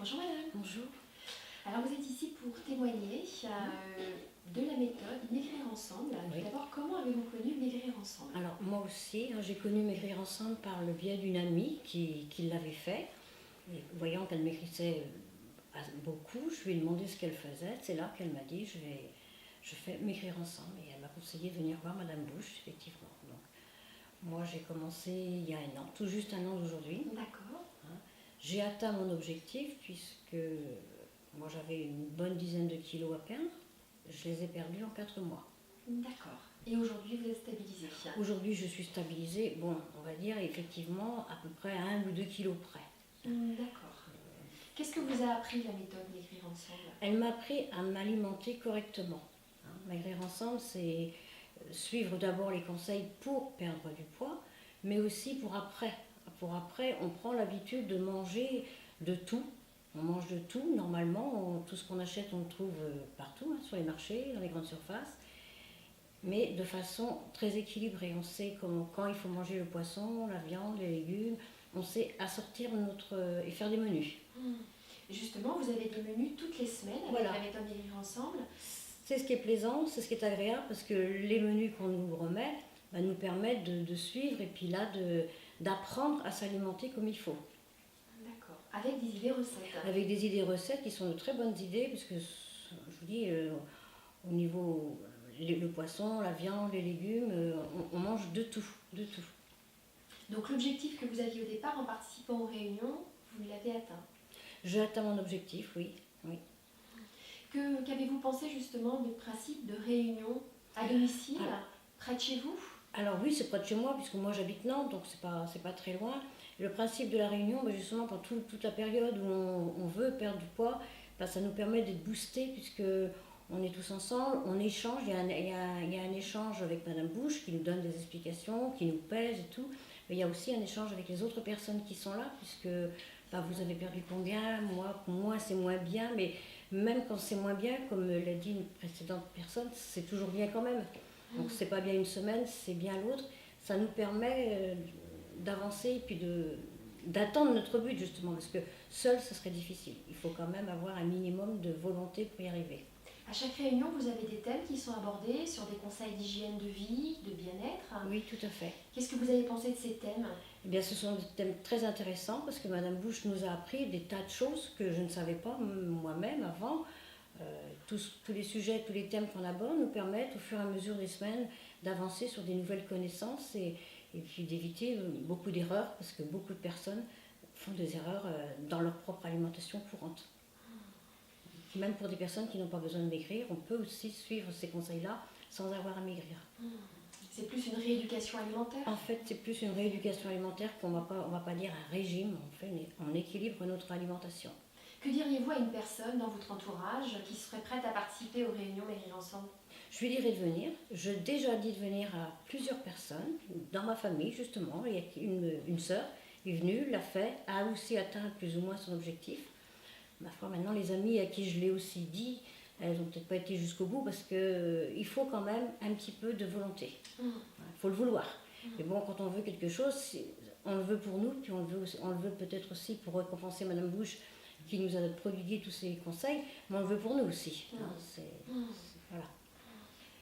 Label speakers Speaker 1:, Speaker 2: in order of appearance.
Speaker 1: Bonjour madame.
Speaker 2: Bonjour.
Speaker 1: Alors vous êtes ici pour témoigner de la méthode Maigrir Ensemble.
Speaker 2: Oui.
Speaker 1: Tout d'abord, comment avez-vous connu Maigrir Ensemble?
Speaker 2: Alors moi aussi, j'ai connu Maigrir Ensemble par le biais d'une amie qui l'avait fait. Et voyant qu'elle maigrissait beaucoup, je lui ai demandé ce qu'elle faisait. C'est là qu'elle m'a dit je fais Maigrir Ensemble. Et elle m'a conseillé de venir voir Madame Bush, effectivement. Donc, moi j'ai commencé il y a un an, tout juste un an d'aujourd'hui.
Speaker 1: D'accord.
Speaker 2: J'ai atteint mon objectif puisque moi j'avais une bonne dizaine de kilos à perdre. Je les ai perdus en 4 mois.
Speaker 1: D'accord. Et aujourd'hui, vous êtes stabilisée?
Speaker 2: Aujourd'hui, je suis stabilisée, bon, on va dire effectivement à peu près à 1 ou 2 kilos près.
Speaker 1: D'accord. Qu'est-ce que vous a appris la méthode Maigrir Ensemble?
Speaker 2: Elle m'a appris à m'alimenter correctement. Maigrir Ensemble, c'est suivre d'abord les conseils pour perdre du poids, mais aussi pour après. Pour après, on prend l'habitude de manger de tout. On mange de tout, normalement, tout ce qu'on achète, on le trouve partout, sur les marchés, dans les grandes surfaces, mais de façon très équilibrée. On sait quand il faut manger le poisson, la viande, les légumes, on sait assortir et faire des menus.
Speaker 1: Justement, vous avez des menus toutes les semaines avec
Speaker 2: Voilà.
Speaker 1: la méthode Maigrir Ensemble.
Speaker 2: C'est ce qui est plaisant, c'est ce qui est agréable, parce que les menus qu'on nous remet nous permettent de suivre et puis là d'apprendre à s'alimenter comme il faut.
Speaker 1: D'accord. Avec des idées recettes.
Speaker 2: Avec des idées recettes qui sont de très bonnes idées, parce que je vous dis, au niveau le poisson, la viande, les légumes, on mange de tout, de tout.
Speaker 1: Donc l'objectif que vous aviez au départ en participant aux réunions, vous l'avez atteint.
Speaker 2: J'ai atteint mon objectif, oui. Oui.
Speaker 1: Qu'avez-vous pensé justement du principe de réunion à domicile, près de chez vous? Alors
Speaker 2: oui, c'est près de chez moi, puisque moi j'habite Nantes, donc c'est pas très loin. Le principe de la réunion, justement, pendant toute la période où on veut perdre du poids, ça nous permet d'être boostés, puisque on est tous ensemble, on échange, il y a un échange avec Madame Bush qui nous donne des explications, qui nous pèse et tout. Mais il y a aussi un échange avec les autres personnes qui sont là, puisque vous avez perdu combien, moi c'est moins bien, mais même quand c'est moins bien, comme l'a dit une précédente personne, c'est toujours bien quand même. Donc c'est pas bien une semaine, c'est bien l'autre. Ça nous permet d'avancer et puis d'atteindre notre but justement, parce que seul ce serait difficile. Il faut quand même avoir un minimum de volonté pour y arriver.
Speaker 1: À chaque réunion, vous avez des thèmes qui sont abordés sur des conseils d'hygiène de vie, de bien-être.
Speaker 2: Oui, tout à fait.
Speaker 1: Qu'est-ce que vous avez pensé de ces thèmes?
Speaker 2: Eh bien, ce sont des thèmes très intéressants parce que Madame Bush nous a appris des tas de choses que je ne savais pas moi-même avant. Tous les sujets, tous les thèmes qu'on aborde nous permettent au fur et à mesure des semaines d'avancer sur des nouvelles connaissances et puis d'éviter beaucoup d'erreurs parce que beaucoup de personnes font des erreurs dans leur propre alimentation courante. Même pour des personnes qui n'ont pas besoin de maigrir, on peut aussi suivre ces conseils-là sans avoir à maigrir.
Speaker 1: C'est plus une rééducation alimentaire?
Speaker 2: En fait, c'est plus une rééducation alimentaire qu'on va pas dire un régime. On équilibre notre alimentation.
Speaker 1: Que diriez-vous à une personne dans votre entourage qui serait prête à participer aux réunions Maigrir Ensemble?
Speaker 2: Je lui dirais de venir. J'ai déjà dit de venir à plusieurs personnes, dans ma famille justement. Il y a une sœur est venue, l'a fait, a aussi atteint plus ou moins son objectif. Ma foi, maintenant, les amis à qui je l'ai aussi dit, elles n'ont peut-être pas été jusqu'au bout parce qu'il faut quand même un petit peu de volonté. Il faut le vouloir. Mais bon, quand on veut quelque chose, on le veut pour nous, puis on le veut peut-être aussi pour récompenser Madame Bush qui nous a prodigué tous ces conseils, mais on le veut pour nous aussi. Voilà.